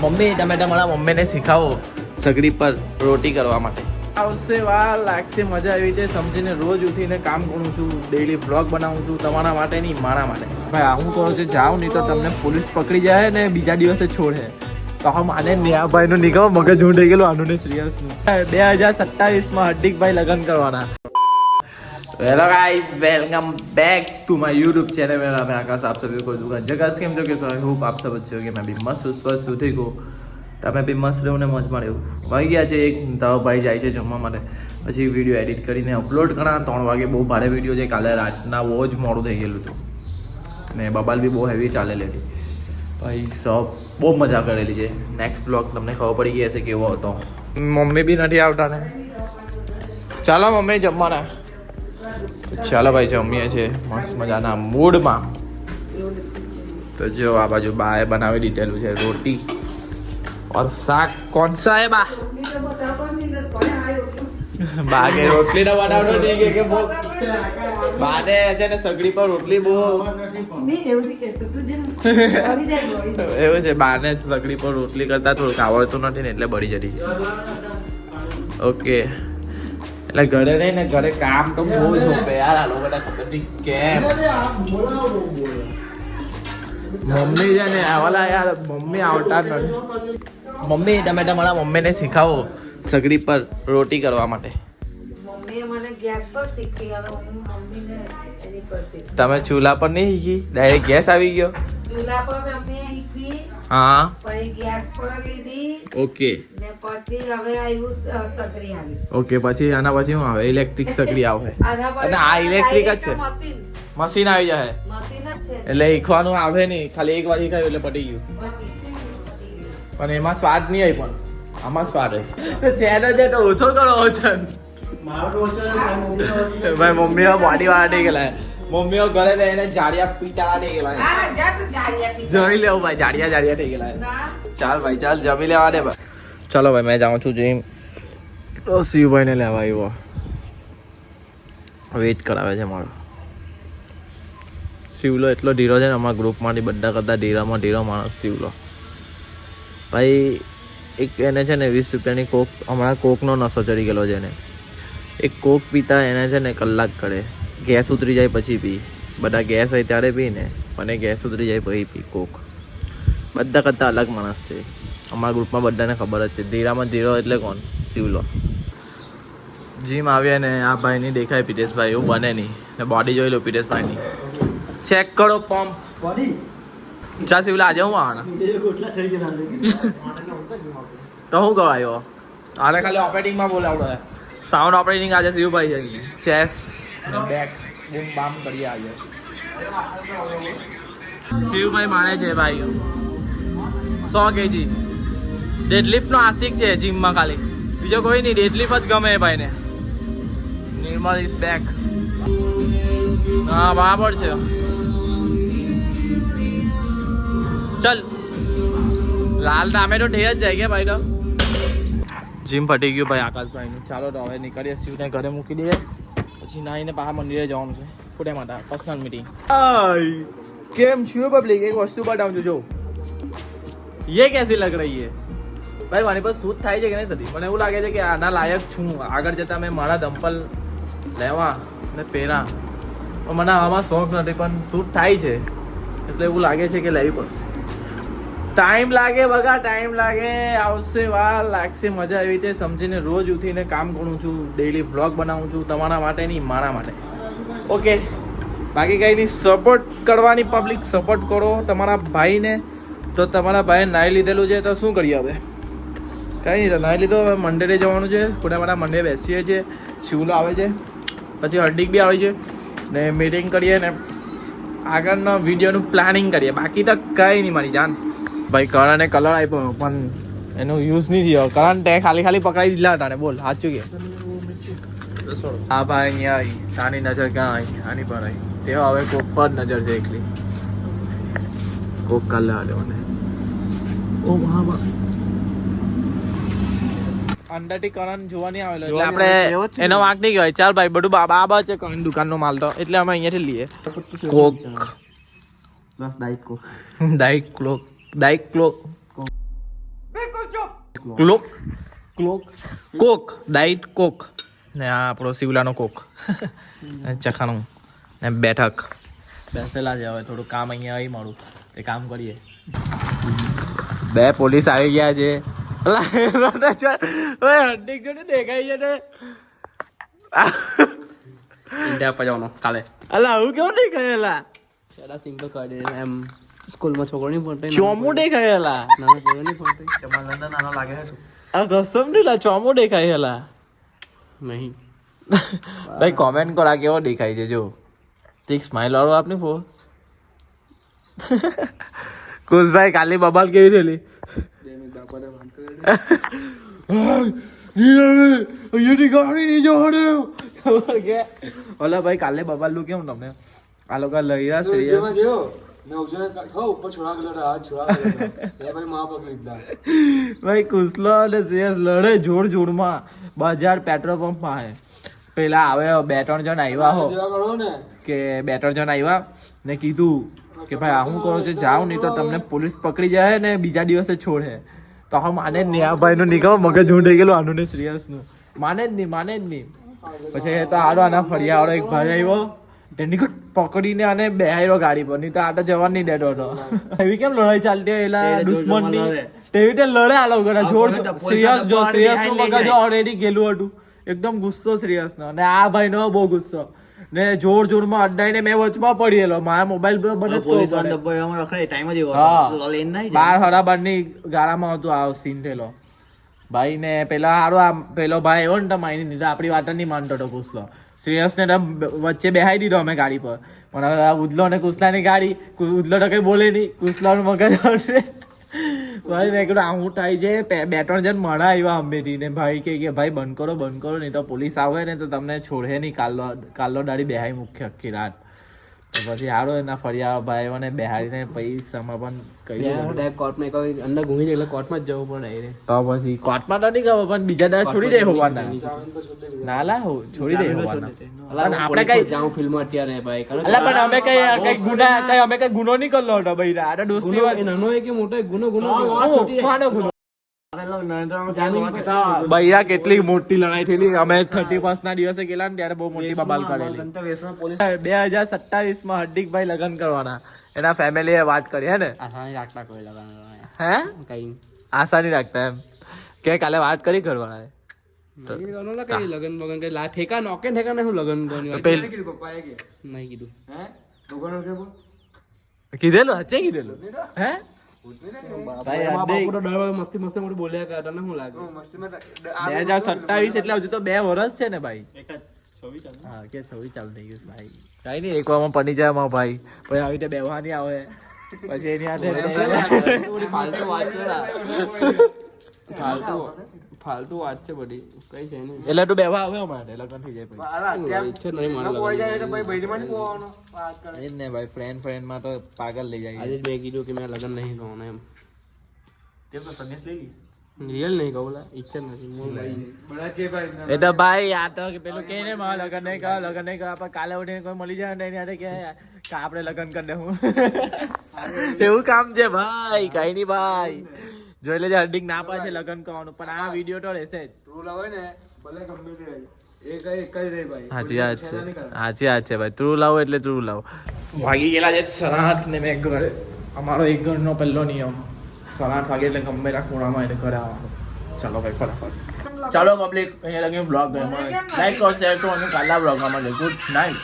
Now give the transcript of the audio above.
Mummy તમે તમારા મમ્મીને શીખાવો સગડી પર રોટી કરવા માટે. આવશે વાર લાગશે, મજા આવી રીતે સમજીને રોજ ઉઠીને કામ કરું છું, ડેઈલી બ્લોગ બનાવું છું, તમારા માટે નહીં મારા માટે. ભાઈ હું કહું છું જાઉં નહીં તો તમને પોલીસ પકડી જાય ને બીજા દિવસે છોડે. તો હા માને નેહાભાઈનું નીકળો મગજ હું થઈ ગયેલું આનું સિરિયસનું. 2027માં હાર્દિકભાઈ લગ્ન કરવાના. Hello guys, welcome back to my YouTube channel. मेरा नाम है आकाश, आप सभी को दूंगा जगह કેમ છો કે आई होप आप सब अच्छे होंगे. मैं भी मस्त स्वस्थ उठी को તમે બી મસ્ત રહ્યો ને મોજ માણ્યો. વાગી ગયા છે એક, તારો ભાઈ જાય છે જમવા માટે, પછી વિડીયો એડિટ કરીને અપલોડ કરા. 3 વાગે બહુ ભારે વિડીયો છે, કાલે રાતના બહુ જ મોડું થઈ ગયેલું હતું ને બબાલ બી બહુ હેવી ચાલેલી હતી. ભાઈ સબ બહુ મજા કરેલી છે. નેક્સ્ટ બ્લોગ તમને ખબર પડી ગઈ હશે કેવો હતો. મમ્મી બી નથી આવતા ને. ચાલો મમ્મી જમવાના. ચાલો ભાઈ જમીએ છે મસ્ત મજાના મૂડમાં. તો જો આ બાજુ બાએ બનાવી દીધેલું છે રોટી और શાક. कौन सा है बा? बा के रोटली ना बनावनो नहीं के बो बाने છે ને સગડી પર રોટલી બહુ એવું છે. બાને સગડી પર રોટલી કરતા થોડુંક આવડતું નથી ને એટલે બળી જતી. ઓકે એટલે ઘરે નહીં ને ઘરે કામ તો બહુ જ હોપે યાર. આ લોકો ખબર નહીં કેમ મમ્મી છે ને આવાલા યાર મમ્મી આવતા નથી. મમ્મી તમે તમારા મમ્મીને શીખાવો સગડી પર રોટી કરવા માટે. મમ્મીએ મને ગેસ પર શીખી અને હું મમ્મીને એની પર શીખી. તમે ચૂલા પર નહીં શીખી, ડાયરેક્ટ ગેસ આવી ગયો? ચૂલા પર મમ્મીએ શીખી, હા પછી ગેસ પર લીધી ઓકે. ને પછી હવે આવ્યું સગડી આવી. ઓકે પછી આના પછી શું આવે? ઇલેક્ટ્રિક સગડી આવે. આના પર અને આ ઇલેક્ટ્રિક જ છે, મશીન મશીન આવી જાય મશીન જ છે. એટલે શીખવાનું આવે નહીં, ખાલી એક વાર શીખાયું એટલે પટી ગયું. પણ એમાં સ્વાદ નહીં આવી, પણ આમાં સ્વાદ આવી. ચેનલ છે તો ઓછો કરો ઓછો. ભાઈ મમ્મીઓ બોડી વાળા થઈ ગયેલા, મમ્મીઓ ઘરે રહીને જાડિયા પીટાળા થઈ ગયેલા. હા જા તું જાડિયા પી જોઈ લેવું ભાઈ, જાડિયા જાડિયા થઈ ગયેલા. ના ચાલ ભાઈ ચાલ જમી લેવા દે ભાઈ. ચાલો ભાઈ મેં જાઉં છું જીમ. તો શિવભાઈને લેવા આવ્યો, વેઇટ કરાવે છે મારો. શિવલો એટલો ઢીરો છે ને અમારા ગ્રુપમાંથી બધા કરતાં ઢીરામાં ઢીરો માણસ શિવલો. ભાઈ એક એને છે ને 20 રૂપિયાની કોક, હમણાં કોકનો નશો ચડી ગયેલો છે એને. એક કોક પીતા એને છે ને કલાક કરે, ગેસ ઉતરી જાય પછી પી. બધા ગેસ હોય ત્યારે પી ને, અને ગેસ ઉતરી જાય પછી પી કોક. બધા કરતાં અલગ માણસ છે અમારા ગ્રુપમાં, બધાને ખબર જ છે. ધીરામાં ધીરો એટલે કોણ? શિવલો. જીમ આવ્યા ને આ ભાઈની દેખાય પિતેશભાઈ, એવું બને નહીં ને. બોડી જોઈ લો પિતેશભાઈની, ચેક કરો પંપ બોડી. ચા શિવલા આજે હું આવવાના તો હું કરાયો આને ખાલી ઓપરેટિંગમાં બોલાવડો હે. સાઉન્ડ ઓપરેટિંગ આજે શિવભાઈ છે. ચેસ બેક બૂમ બામ કરીએ આજે. શિવભાઈ માણે છે ભાઈ 100 kg ડેડલિફ્ટ નો આશિક છે જીમમાં. ખાલી બીજો કોઈ નહીં, ડેડલિફ્ટ જ ગમે એ ભાઈને. નિર્મલ ઇઝ બેક. હા બરાબર છે. चल लाल टामेटो ठे જ જાય કે ભાઈ. તો જીમ ફટી ગયું ભાઈ આકાશભાઈનું. ચાલો તો હવે નીકળીએ, શિવને ઘરે મૂકી દઈએ, પછી નાઈને પાછા મંદિરે જવાનું છે ફૂટે માટે પર્સનલ મીટિંગ. કેમ છું પબ્લિક? એક વસ્તુ બતાવું છું, જો ये कैसी लग रही है ભાઈ? મારી પાસે શૂટ થાય છે કે નહીં થતી? મને એવું લાગે છે કે આના લાયક છું આગળ જતાં મેં મારા દંપલ લેવા ને પહેરા. પણ મને આમાં શોખ નથી, પણ શૂટ થાય છે એટલે એવું લાગે છે કે લેવી પડશે. ટાઈમ લાગે બગા, ટાઈમ લાગે, આવશે વાર લાગશે. મજા આવી રીતે સમજીને રોજ ઉઠીને કામ કરું છું, ડેઈલી વ્લોગ બનાવું છું, તમારા માટે નહીં મારા માટે. ઓકે બાકી કંઈ નહીં, સપોર્ટ કરવાની પબ્લિક, સપોર્ટ કરો તમારા ભાઈને. તો તમારા ભાઈએ નાહી લીધેલું છે તો શું કરીએ હવે? કંઈ નહીં, તો નાહી લીધો. હવે મંડેરે જવાનું છે, ખોટા મંડે બેસીએ છીએ. શિવલો આવે છે, પછી હાર્દિક બી આવે છે ને મીટિંગ કરીએ ને આગળનો વિડીયોનું પ્લાનિંગ કરીએ. બાકી તો કંઈ નહીં મારી જાન. ભાઈ કરણે કલર આપ્યો પણ એનો યુઝ નહીં થયો. કરણ તે ખાલી પકડાઈ દીધા હતા ને. બોલ સાચું કે? હા ભાઈ અહીંયા આવી, તાની નજર ક્યાં આવી? આની પર આવી. તે હવે કોક પર નજર છે એકલી. કોક કલર આવ્યો ને ઓ હા બા અંદરથી કરણ જોવા નહીં આવેલો એટલે આપણે એનો વાંક નહીં કહેવાય. ચાલ ભાઈ બધું બાબા છે કરણ દુકાનનો માલ તો, એટલે અમે અહીંયાથી લઈએ. કોક બસ ડાઇટ ક્લોક ક્લોક ક્લોક કોક ડાઇટ કોક ને આ આપણો શિવલાનો કોક ચખાનું ને બેઠક બેસેલા છે હવે થોડું કામ અહીંયા આવી મળું તે કામ કરીએ બે પોલીસ આવી ગયા છે દેખાય છે ને ઇન્ડિયા પર જવાનો કાલે અલા હું કેવું દેખાયેલા સેડા સિંગલ કરી એમ સ્કૂલમાં છોકરો નહીં ભણતો ચોમું દેખાયેલા નાના છોકરો નહીં ભણતો નાનો લાગે છે આ કસમ નહીં ચોમું દેખાયેલા નહીં ભાઈ કોમેન્ટ કરો આ કેવો દેખાય છે જો એક સ્માઈલ વાળો આપની પોસ કુશભાઈ કાલી બબાલ કેવી થયેલી ઓલા ભાઈ કાલે બબાલ નું કેવું તમે આ લોકો લઈ રહ્યા ભાઈ કુશલો અને શ્રેયસ લડે જોડ જોડમાં બજાર પેટ્રોલ પંપ માં પેલા આવે બે ત્રણ જણ આવ્યા હો કે બે ત્રણ જણ આવ્યા ને કીધું કે ભાઈ આ હું કરું છું જાઓ નહીં તો તમને પોલીસ પકડી જાય ને બીજા દિવસે છોડે તો હા માને જ નહીં આ ભાઈ નું નીકળો મગજ ઊંડ થઈ ગયેલું આનું ને શ્રેયસ નું માને જ નહીં પછી તો આડો આના ફળિયા વાળો એક ભાઈ આવ્યો તેની પકડીને અને બેહાડ્યો ગાડી પર નહીં તો આટો જવા નહીં દેતો હતો એવી કેમ લડાઈ ચાલતી હોય એલા દુશ્મન ની તેવી રીતે લડે આ લોકો જોર શ્રેયસ નું મગજ ઓલરેડી ગયેલું હતું એકદમ ગુસ્સો શ્રેયસ નો અને આ ભાઈ નો બહુ ગુસ્સો ને જોર જોરમાં અડાઈને મેં વચમાં પડેલો મારા મોબાઈલ બંધ જ બાર હરાબાર ની ગાળામાં હતું આ સીન થયેલો ભાઈ ને પેલા હારો આ પેલો ભાઈ આવ્યો ને તો માઇની નહીં આપણી વાત નહીં માનતો હતો કુસલો શ્રેયસ ને વચ્ચે બેહાઈ દીધો અમે ગાડી પર પણ હવે ઉદલો ને કુસલાની ગાડી ઉદલો તો કઈ બોલે નહીં કુસલાનું મગજ આવશે ભાઈ મેં કીધું આવું થાય છે બે ત્રણ જણ મળા આવ્યા અંબેથી ને ભાઈ કે ભાઈ બંધ કરો નહીં તો પોલીસ આવે ને તો તમને છોડે નહીં કાલો દાડી બેહાઈ મુખ્ય આખી રાત તો પછી હારો એના ફરિયા ભાઈ મને બેહાડીને પછી સમાપન કહ્યું કોર્ટમાં કોઈ અંદર ઘૂમી જાય એટલે કોર્ટમાં જ જવું પડે તો પછી કોર્ટમાં તો નહીં ખબર પણ બીજા દાડા છોડી દે હોવાના ના લા છોડી દે હોવાના આપણે કઈ જાઉં ફિલ્મ અત્યારે ભાઈ અલા પણ અમે કઈ ગુનો નહીં કરલો હતો ભાઈ આ દોસ્તી વાત નાનો હોય કે મોટો ગુનો માનો ગુનો બૈરા કેટલી મોટી લડાઈ થયેલી અમે 31 ના દિવસે ગયેલા ને ત્યારે બહુ મોટી બબાલ કરેલી 2027 માં હાર્દિકભાઈ લગ્ન કરવાના એના ફેમિલીએ વાત કરી હે ને આસાની રાખતા કોઈ લગન હે કઈ આશા નહીં રાખતા એમ કે કાલે વાત કરી કરવાના લગન બગન કઈ ઠેકા નોકે ઠેકા નહીં લગન નહીં કીધું કીધેલું હચે કીધેલું હે મસ્તી મોટું બોલ્યા કરતા ને શું લાગે 2027 એટલે હજુ તો 2 વર્ષ છે ને ભાઈ હા કે 26 ચાલુ થઈ ગયું ભાઈ કઈ નહીં એક વાર પડી જાય મારો ભાઈ પછી આવી રીતે બેહવાની આવે પછી એની હાથે ફાલતુ વાત છે બધી કઈ છે નહીં એટલે તું બેહવા આવે અમારે લગ્ન થઈ જાય ઈચ્છા નહીં મારે એ જ ને ભાઈ ફ્રેન્ડ માં તો પાગલ લઈ જાય આજે મેં કીધું કે મેં લગ્ન નહીં કરવાના એમ રિયલ નહીં કહું ઈચ્છા નથી એ તો ભાઈ આ તો પેલું કે ને મારા લગ્ન નહીં કરો પણ કાલે ઉઠીને કોઈ મળી જાય ને એની હાથે કે આપણે લગ્ન કરી દેવું એવું કામ છે ભાઈ કઈ નહીં ભાઈ જોઈ લેજે હાર્દિક ના પાડે છે લગ્ન કરવાનું પણ આ વિડીયો તો રહેશે જ સાચી વાત છે ભાઈ ટ્રુ લાવો એટલે ટ્રુ લાવો વાગી ગયેલા છે 7 ને મેં ઘરે અમારો એક ઘરનો પહેલો નિયમ 7 વાગે એટલે ગમે ત્યાં ખૂણામાં એટલે ઘરે આવવાનું ચાલો ભાઈ ફટાફટ ચાલો પબ્લિક અહીંયા લગી બ્લોગ ગયો લાઈક કરો શેર કરો અને કાલના બ્લોગમાં મળે ગુડ નાઇટ